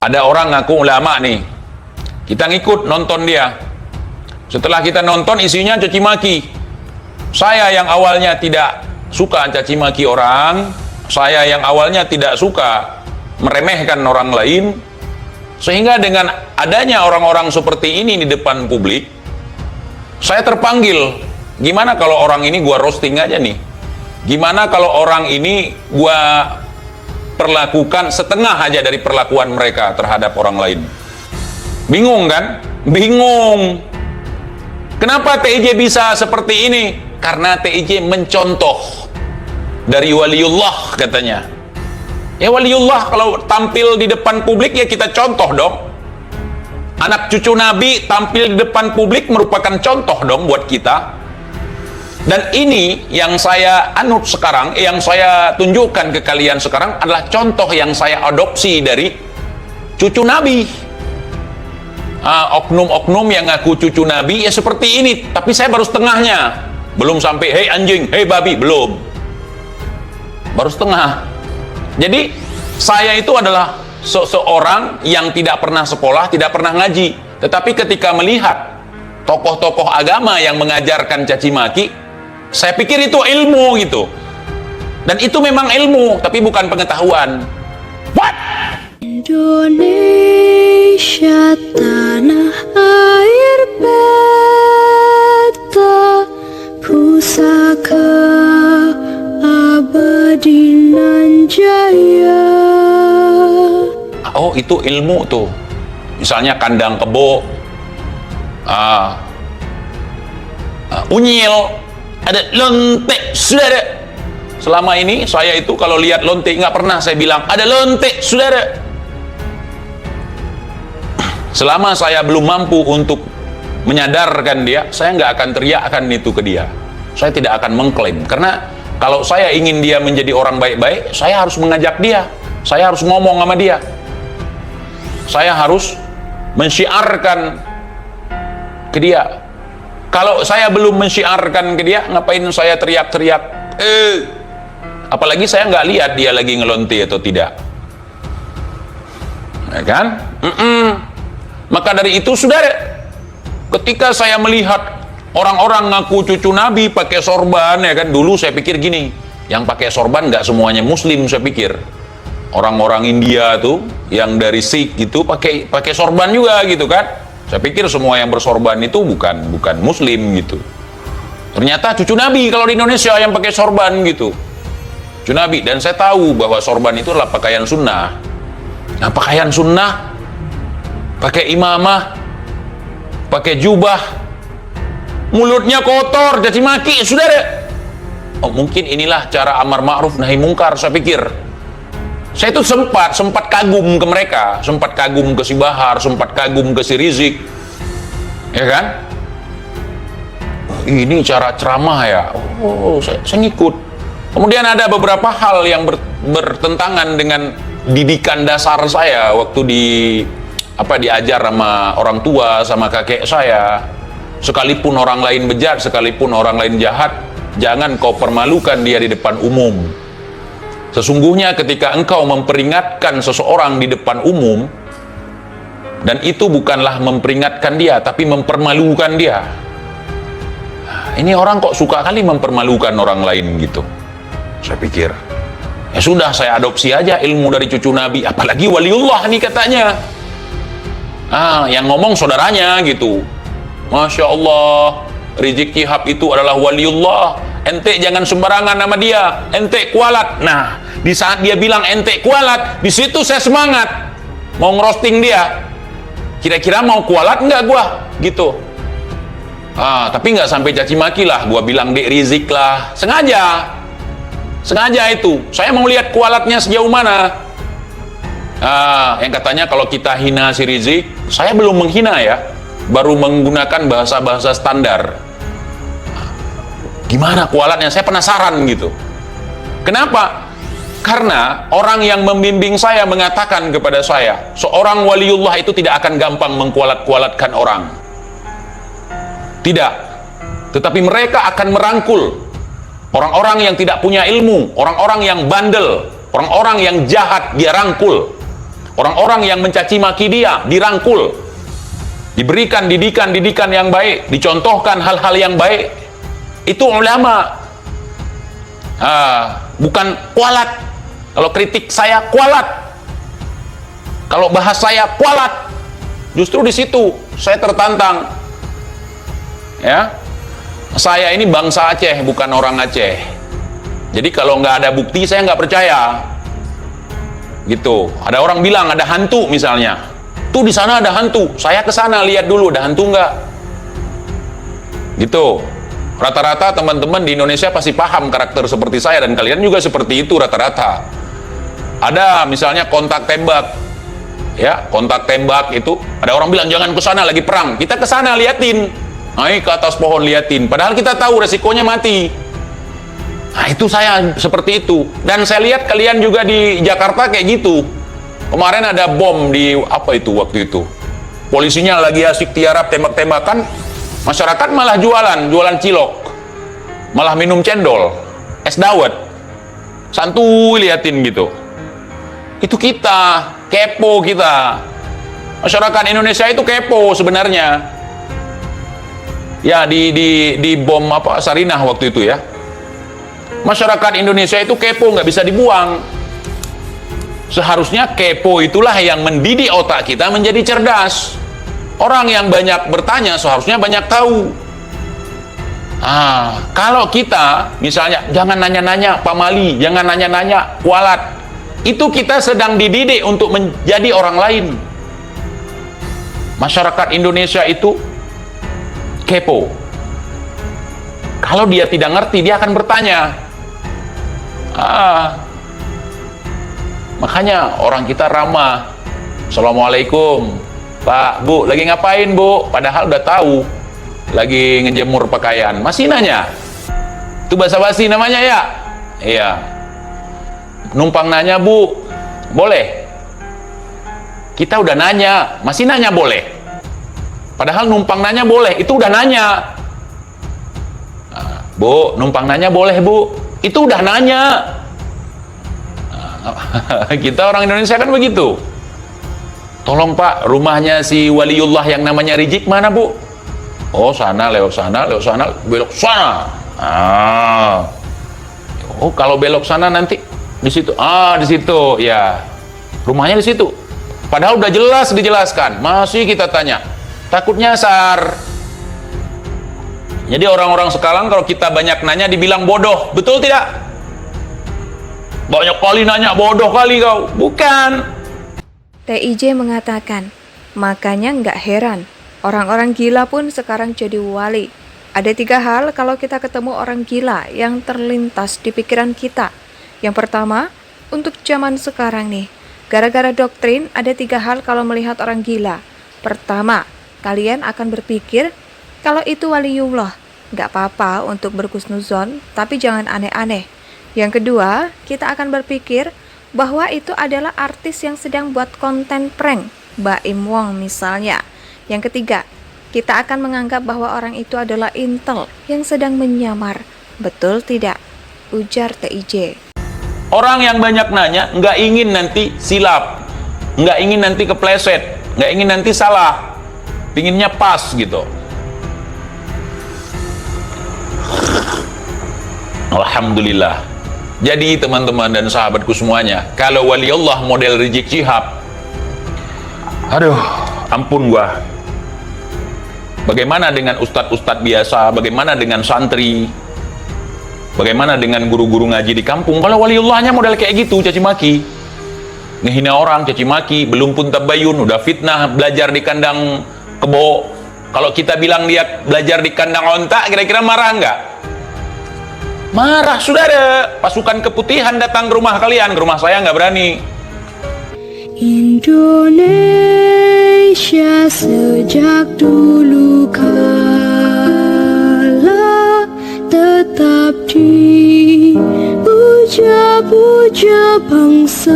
Ada orang ngaku ulama nih, kita ngikut nonton dia. Setelah kita nonton, isinya caci maki. Saya yang awalnya tidak suka caci maki orang, saya yang awalnya tidak suka meremehkan orang lain, sehingga dengan adanya orang-orang seperti ini di depan publik, saya terpanggil. Gimana kalau orang ini gua roasting aja nih? Gimana kalau orang ini gua perlakukan setengah aja dari perlakuan mereka terhadap orang lain? Bingung kan? Bingung. Kenapa TIJ bisa seperti ini? Karena TIJ mencontoh dari waliullah katanya. Ya waliullah kalau tampil di depan publik ya kita contoh dong. Anak cucu Nabi tampil di depan publik merupakan contoh dong buat kita. Dan ini yang saya anut sekarang, yang saya tunjukkan ke kalian sekarang adalah contoh yang saya adopsi dari cucu Nabi. Oknum-oknum yang ngaku cucu Nabi ya seperti ini, tapi saya baru setengahnya. Belum sampai hei anjing, hei babi, belum. Baru setengah. Jadi saya itu adalah seseorang yang tidak pernah sekolah, tidak pernah ngaji, tetapi ketika melihat tokoh-tokoh agama yang mengajarkan caci maki, saya pikir itu ilmu gitu. Dan itu memang ilmu, tapi bukan pengetahuan. What? Indonesia tanah air beta, pusaka abadi nan jaya. Oh, itu ilmu tuh. Misalnya kandang kebo, unyil, ada lontek, saudara. Selama ini saya itu kalau lihat lontek nggak pernah saya bilang ada lontek, saudara. Selama saya belum mampu untuk menyadarkan dia, saya nggak akan teriakkan itu ke dia. Saya tidak akan mengklaim, karena kalau saya ingin dia menjadi orang baik-baik, saya harus mengajak dia, saya harus ngomong sama dia, saya harus mensyiarkan ke dia. Kalau saya belum mensyiarkan ke dia, ngapain saya teriak-teriak? Apalagi saya nggak lihat dia lagi ngelonti atau tidak, ya kan? Maka dari itu, saudara, ketika saya melihat orang-orang ngaku cucu Nabi pakai sorban, ya kan? Dulu saya pikir gini, yang pakai sorban nggak semuanya Muslim, saya pikir. Orang-orang India tuh, yang dari Sikh gitu, pakai sorban juga gitu kan? Saya pikir semua yang bersorban itu bukan Muslim gitu. Ternyata cucu Nabi kalau di Indonesia yang pakai sorban gitu, cucu Nabi. Dan saya tahu bahwa sorban itu adalah pakaian sunnah. Nah, pakaian sunnah, pakai imamah, pakai jubah, mulutnya kotor, caci maki, saudara. Oh, mungkin inilah cara amar ma'ruf nahi mungkar, saya pikir. Saya itu sempat kagum ke mereka, sempat kagum ke si Bahar, sempat kagum ke si Rizik, ya kan? Ini cara ceramah ya. Oh, saya ngikut. Kemudian ada beberapa hal yang bertentangan dengan didikan dasar saya waktu diajar sama orang tua, sama kakek saya. Sekalipun orang lain bejat, sekalipun orang lain jahat, jangan kau permalukan dia di depan umum. Sesungguhnya ketika engkau memperingatkan seseorang di depan umum, dan itu bukanlah memperingatkan dia, tapi mempermalukan dia. Ini orang kok suka kali mempermalukan orang lain gitu. Saya pikir, ya sudah, saya adopsi aja ilmu dari cucu Nabi, apalagi waliullah nih katanya. Yang ngomong saudaranya gitu. Masya Allah, Rizik Syihab itu adalah waliullah. Ente jangan sembarangan nama dia, ente kualat. Nah, di saat dia bilang ente kualat, di situ saya semangat mau ngerosting dia. Kira-kira mau kualat nggak gua gitu. Tapi nggak sampai caci maki lah, gua bilang Dek Rizik lah, sengaja itu. Saya mau lihat kualatnya sejauh mana. Yang katanya kalau kita hina si Rizik, saya belum menghina ya, baru menggunakan bahasa-bahasa standar. Gimana kualatnya? Saya penasaran gitu. Kenapa? Karena orang yang membimbing saya mengatakan kepada saya, seorang waliullah itu tidak akan gampang mengkualat-kualatkan orang. Tidak. Tetapi mereka akan merangkul orang-orang yang tidak punya ilmu, orang-orang yang bandel, orang-orang yang jahat dia rangkul. Orang-orang yang mencaci maki dia dirangkul, diberikan didikan yang baik, dicontohkan hal-hal yang baik. Itu ulama. Bukan kualat. Kalau kritik saya kualat, kalau bahas saya kualat. Justru di situ saya tertantang. Ya, saya ini bangsa Aceh, bukan orang Aceh. Jadi kalau nggak ada bukti saya nggak percaya. Gitu. Ada orang bilang ada hantu misalnya. Tuh di sana ada hantu. Saya ke sana lihat dulu ada hantu nggak. Gitu. Rata-rata teman-teman di Indonesia pasti paham karakter seperti saya, dan kalian juga seperti itu rata-rata. Ada misalnya kontak tembak. Ya, kontak tembak itu ada orang bilang jangan ke sana lagi perang. Kita ke sana liatin. Naik ke atas pohon liatin. Padahal kita tahu resikonya mati. Nah, itu saya seperti itu. Dan saya lihat kalian juga di Jakarta kayak gitu. Kemarin ada bom di apa itu waktu itu. Polisinya lagi asik tiarap tembak-tembakan, masyarakat malah jualan cilok. Malah minum cendol, es dawet. Santuy liatin gitu. Itu kita, kepo kita. Masyarakat Indonesia itu kepo sebenarnya. Ya di bom apa Sarinah waktu itu ya. Masyarakat Indonesia itu kepo, nggak bisa dibuang. Seharusnya kepo itulah yang mendidik otak kita menjadi cerdas. Orang yang banyak bertanya seharusnya banyak tahu. Kalau kita misalnya jangan nanya-nanya pamali, jangan nanya-nanya kualat, itu kita sedang dididik untuk menjadi orang lain. Masyarakat Indonesia itu kepo. Kalau dia tidak ngerti, dia akan bertanya. Makanya orang kita ramah. Assalamualaikum, Pak, Bu, lagi ngapain, Bu? Padahal udah tahu lagi ngejemur pakaian, masih nanya. Itu basa-basi namanya ya? Iya. Numpang nanya, Bu, boleh? Kita udah nanya, masih nanya boleh? Padahal numpang nanya boleh, itu udah nanya. Bu, numpang nanya boleh, Bu? Itu udah nanya. Kita orang Indonesia kan begitu. Tolong Pak, rumahnya si waliullah yang namanya Rizik mana, Bu? Oh, sana, lewat sana, belok sana. Oh, kalau belok sana nanti di situ. Di situ, ya. Rumahnya di situ. Padahal udah jelas dijelaskan, masih kita tanya. Takut nyasar. Jadi orang-orang sekarang kalau kita banyak nanya dibilang bodoh, betul tidak? Banyak kali nanya, bodoh kali kau. Bukan. TIJ mengatakan, makanya nggak heran, orang-orang gila pun sekarang jadi wali. Ada 3 hal kalau kita ketemu orang gila yang terlintas di pikiran kita. Yang pertama, untuk zaman sekarang nih, gara-gara doktrin ada 3 hal kalau melihat orang gila. Pertama, kalian akan berpikir kalau itu waliullah, nggak apa-apa untuk berhusnuzon, tapi jangan aneh-aneh. Yang kedua, kita akan berpikir bahwa itu adalah artis yang sedang buat konten prank, Baim Wong misalnya. Yang ketiga, kita akan menganggap bahwa orang itu adalah intel yang sedang menyamar. Betul tidak? Ujar TIJ. Orang yang banyak nanya nggak ingin nanti silap, nggak ingin nanti kepleset, nggak ingin nanti salah, pinginnya pas gitu. Alhamdulillah. Jadi teman-teman dan sahabatku semuanya, kalau waliullah model Rizik Syihab, aduh, ampun gua. Bagaimana dengan ustadz-ustadz biasa? Bagaimana dengan santri? Bagaimana dengan guru-guru ngaji di kampung? Kalau waliullahnya model kayak gitu, caci maki, ngehina orang, caci maki, belum pun tabayun, udah fitnah, belajar di kandang kebo. Kalau kita bilang dia belajar di kandang onta, kira-kira marah nggak? Marah, saudara. Pasukan keputihan datang ke rumah kalian, ke rumah saya nggak berani. Indonesia sejak dulu kala tetap dipuja-puja bangsa.